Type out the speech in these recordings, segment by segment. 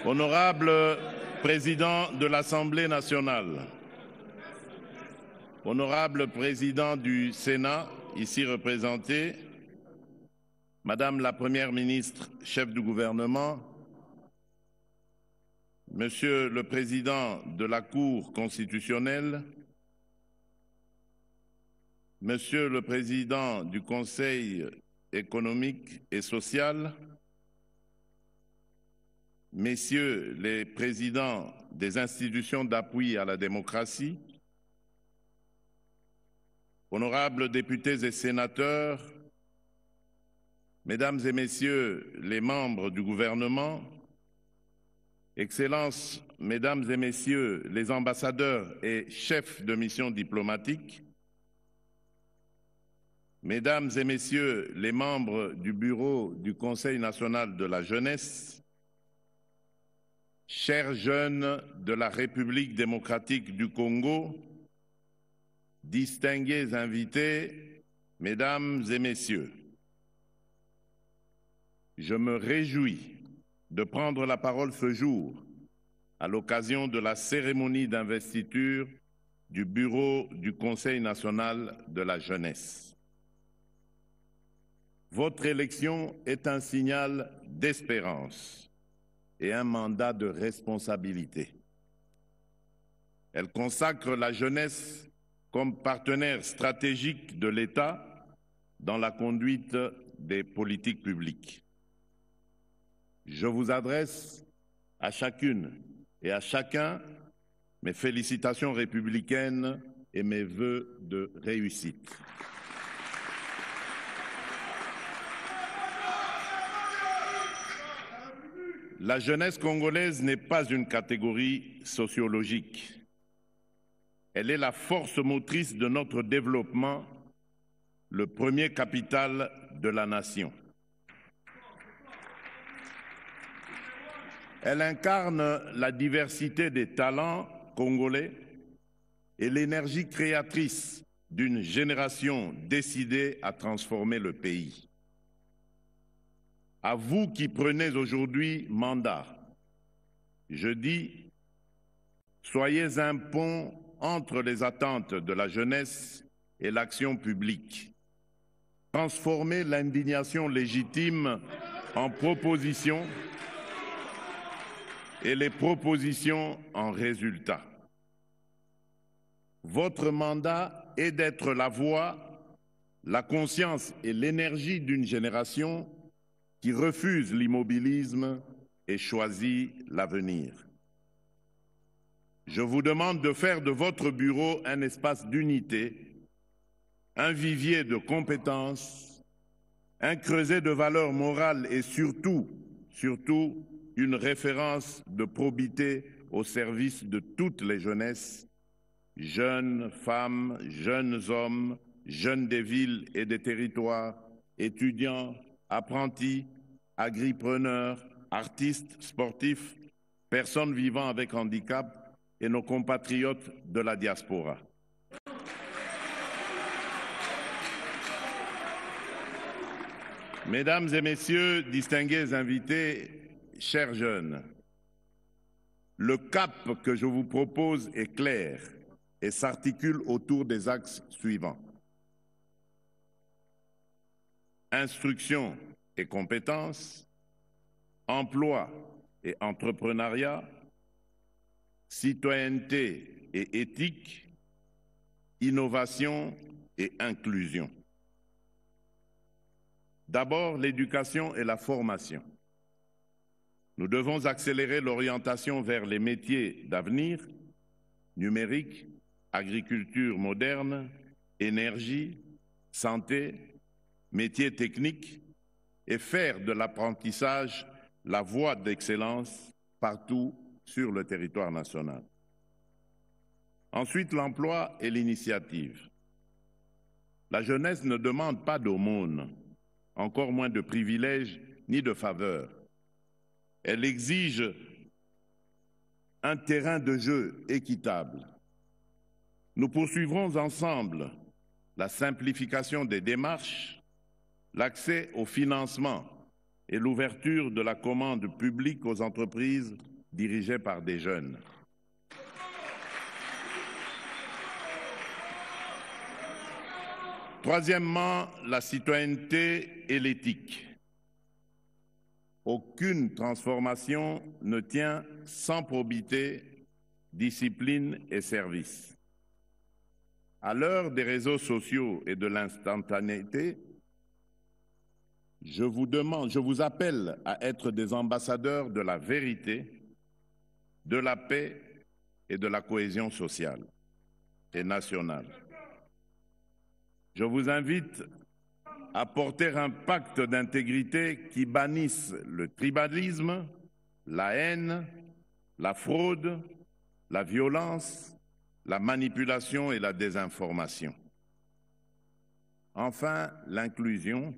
Honorable Président de l'Assemblée nationale, Honorable Président du Sénat, ici représenté, Madame la Première ministre, chef du gouvernement, Monsieur le Président de la Cour constitutionnelle, Monsieur le Président du Conseil économique et social, Messieurs les présidents des institutions d'appui à la démocratie, honorables députés et sénateurs, Mesdames et Messieurs les membres du gouvernement, Excellences, Mesdames et Messieurs les ambassadeurs et chefs de mission diplomatique, Mesdames et Messieurs les membres du Bureau du Conseil national de la jeunesse, chers jeunes de la République démocratique du Congo, distingués invités, Mesdames et Messieurs, je me réjouis de prendre la parole ce jour à l'occasion de la cérémonie d'investiture du Bureau du Conseil national de la jeunesse. Votre élection est un signal d'espérance et un mandat de responsabilité. Elle consacre la jeunesse comme partenaire stratégique de l'État dans la conduite des politiques publiques. Je vous adresse à chacune et à chacun mes félicitations républicaines et mes vœux de réussite. La jeunesse congolaise n'est pas une catégorie sociologique. Elle est la force motrice de notre développement, le premier capital de la nation. Elle incarne la diversité des talents congolais et l'énergie créatrice d'une génération décidée à transformer le pays. À vous qui prenez aujourd'hui mandat, je dis, soyez un pont entre les attentes de la jeunesse et l'action publique. Transformez l'indignation légitime en propositions et les propositions en résultats. Votre mandat est d'être la voix, la conscience et l'énergie d'une génération qui refuse l'immobilisme et choisit l'avenir. Je vous demande de faire de votre bureau un espace d'unité, un vivier de compétences, un creuset de valeurs morales et surtout une référence de probité au service de toutes les jeunesses, jeunes femmes, jeunes hommes, jeunes des villes et des territoires, étudiants, apprentis, agripreneurs, artistes, sportifs, personnes vivant avec handicap et nos compatriotes de la diaspora. Mesdames et Messieurs, distingués invités, chers jeunes, le cap que je vous propose est clair et s'articule autour des axes suivants. Instruction et compétences, emploi et entrepreneuriat, citoyenneté et éthique, innovation et inclusion. D'abord, l'éducation et la formation. Nous devons accélérer l'orientation vers les métiers d'avenir, numérique, agriculture moderne, énergie, santé, métiers techniques, et faire de l'apprentissage la voie d'excellence partout sur le territoire national. Ensuite, l'emploi et l'initiative. La jeunesse ne demande pas d'aumône, encore moins de privilèges ni de faveurs. Elle exige un terrain de jeu équitable. Nous poursuivrons ensemble la simplification des démarches, l'accès au financement et l'ouverture de la commande publique aux entreprises dirigée par des jeunes. Troisièmement, la citoyenneté et l'éthique. Aucune transformation ne tient sans probité, discipline et service. À l'heure des réseaux sociaux et de l'instantanéité, je vous appelle à être des ambassadeurs de la vérité, de la paix et de la cohésion sociale et nationale. Je vous invite à porter un pacte d'intégrité qui bannisse le tribalisme, la haine, la fraude, la violence, la manipulation et la désinformation. Enfin, l'inclusion.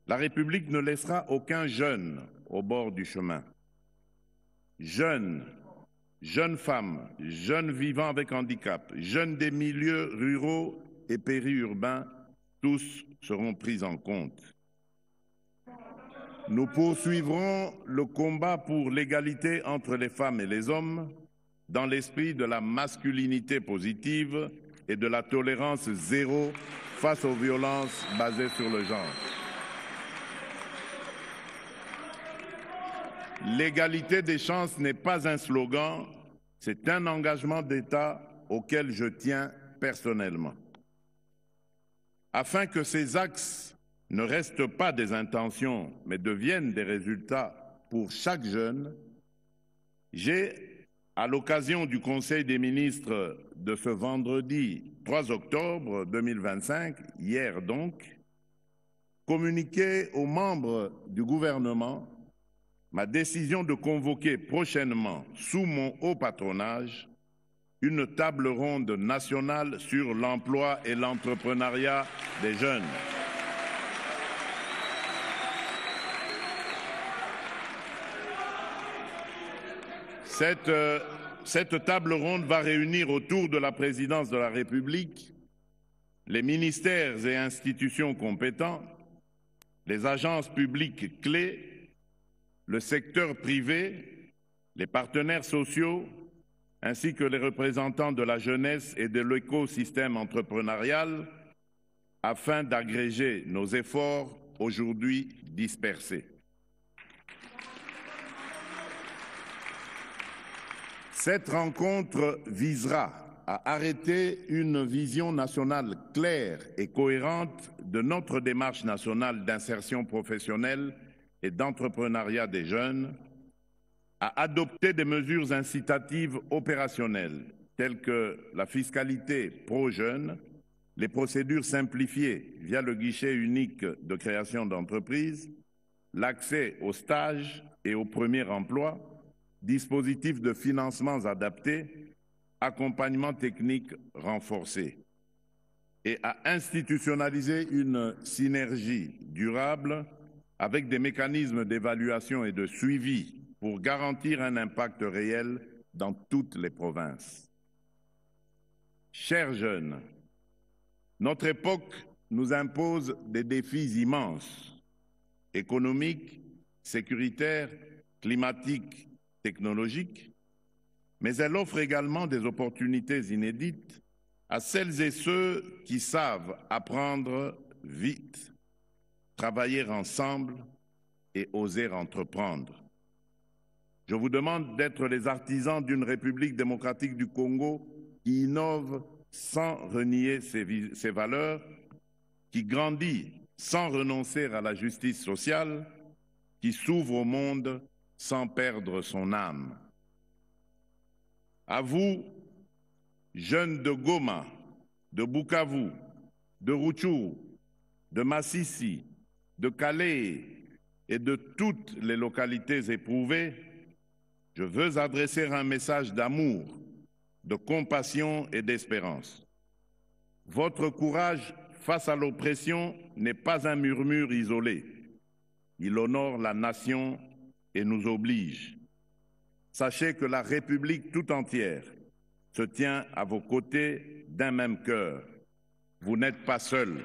La République ne laissera aucun jeune au bord du chemin. Jeunes, jeunes femmes, jeunes vivant avec handicap, jeunes des milieux ruraux et périurbains, tous seront pris en compte. Nous poursuivrons le combat pour l'égalité entre les femmes et les hommes dans l'esprit de la masculinité positive et de la tolérance zéro face aux violences basées sur le genre. L'égalité des chances n'est pas un slogan, c'est un engagement d'État auquel je tiens personnellement. Afin que ces axes ne restent pas des intentions, mais deviennent des résultats pour chaque jeune, j'ai, à l'occasion du Conseil des ministres de ce vendredi 3 octobre 2025, hier donc, communiqué aux membres du gouvernement ma décision de convoquer prochainement, sous mon haut patronage, une table ronde nationale sur l'emploi et l'entrepreneuriat des jeunes. Cette table ronde va réunir autour de la présidence de la République les ministères et institutions compétents, les agences publiques clés, le secteur privé, les partenaires sociaux, ainsi que les représentants de la jeunesse et de l'écosystème entrepreneurial, afin d'agréger nos efforts aujourd'hui dispersés. Cette rencontre visera à arrêter une vision nationale claire et cohérente de notre démarche nationale d'insertion professionnelle et d'entrepreneuriat des jeunes, à adopter des mesures incitatives opérationnelles telles que la fiscalité pro-jeunes, les procédures simplifiées via le guichet unique de création d'entreprise, l'accès aux stages et au premier emploi, dispositifs de financement adaptés, accompagnement technique renforcé, et à institutionnaliser une synergie durable avec des mécanismes d'évaluation et de suivi pour garantir un impact réel dans toutes les provinces. Chers jeunes, notre époque nous impose des défis immenses, économiques, sécuritaires, climatiques, technologiques, mais elle offre également des opportunités inédites à celles et ceux qui savent apprendre vite, travailler ensemble et oser entreprendre. Je vous demande d'être les artisans d'une République démocratique du Congo qui innove sans renier ses valeurs, qui grandit sans renoncer à la justice sociale, qui s'ouvre au monde sans perdre son âme. À vous, jeunes de Goma, de Bukavu, de Rutshuru, de Masisi, de Calais et de toutes les localités éprouvées, je veux adresser un message d'amour, de compassion et d'espérance. Votre courage face à l'oppression n'est pas un murmure isolé. Il honore la nation et nous oblige. Sachez que la République tout entière se tient à vos côtés d'un même cœur. Vous n'êtes pas seuls.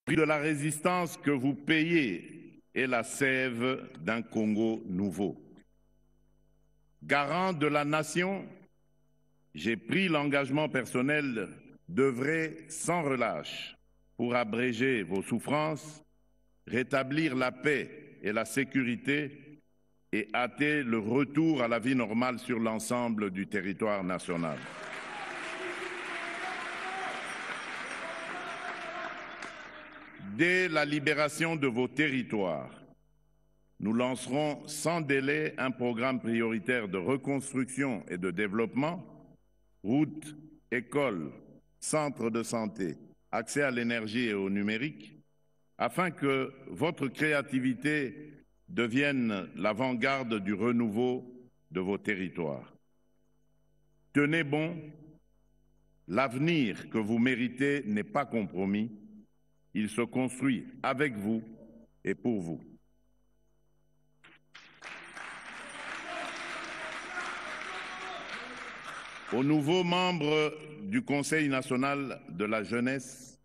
Le prix de la résistance que vous payez est la sève d'un Congo nouveau. Garant de la nation, j'ai pris l'engagement personnel d'œuvrer sans relâche pour abréger vos souffrances, rétablir la paix et la sécurité et hâter le retour à la vie normale sur l'ensemble du territoire national. Dès la libération de vos territoires, nous lancerons sans délai un programme prioritaire de reconstruction et de développement, routes, écoles, centres de santé, accès à l'énergie et au numérique, afin que votre créativité devienne l'avant-garde du renouveau de vos territoires. Tenez bon, l'avenir que vous méritez n'est pas compromis. Il se construit avec vous et pour vous. Aux nouveaux membres du Conseil national de la jeunesse,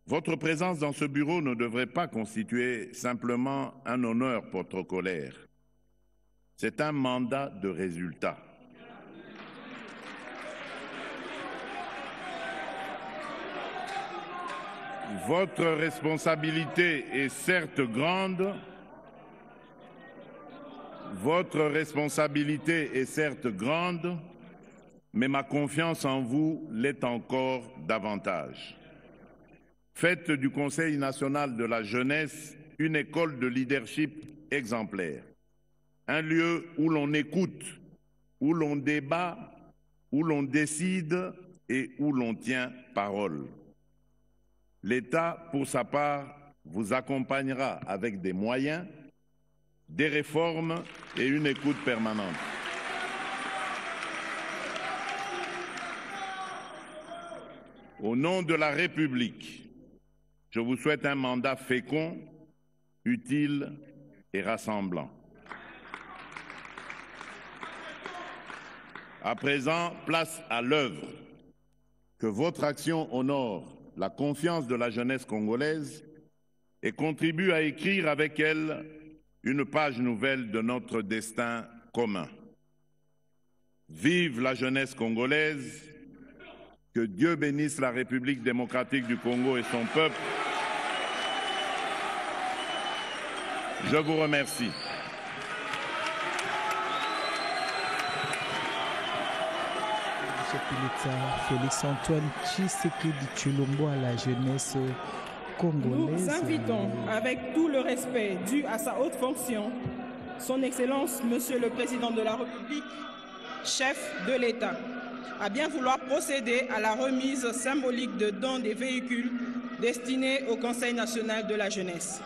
votre présence dans ce bureau ne devrait pas constituer simplement un honneur protocolaire. C'est un mandat de résultat. Votre responsabilité est certes grande, mais ma confiance en vous l'est encore davantage. Faites du Conseil national de la jeunesse une école de leadership exemplaire, un lieu où l'on écoute, où l'on débat, où l'on décide et où l'on tient parole. L'État, pour sa part, vous accompagnera avec des moyens, des réformes et une écoute permanente. Au nom de la République, je vous souhaite un mandat fécond, utile et rassemblant. À présent, place à l'œuvre. Que votre action honore la confiance de la jeunesse congolaise et contribue à écrire avec elle une page nouvelle de notre destin commun. Vive la jeunesse congolaise, que Dieu bénisse la République démocratique du Congo et son peuple. Je vous remercie. Félix-Antoine Tshisekedi Tshilombo à la jeunesse congolaise. Nous invitons, avec tout le respect dû à sa haute fonction, Son Excellence, Monsieur le Président de la République, chef de l'État, à bien vouloir procéder à la remise symbolique de dons des véhicules destinés au Conseil national de la jeunesse.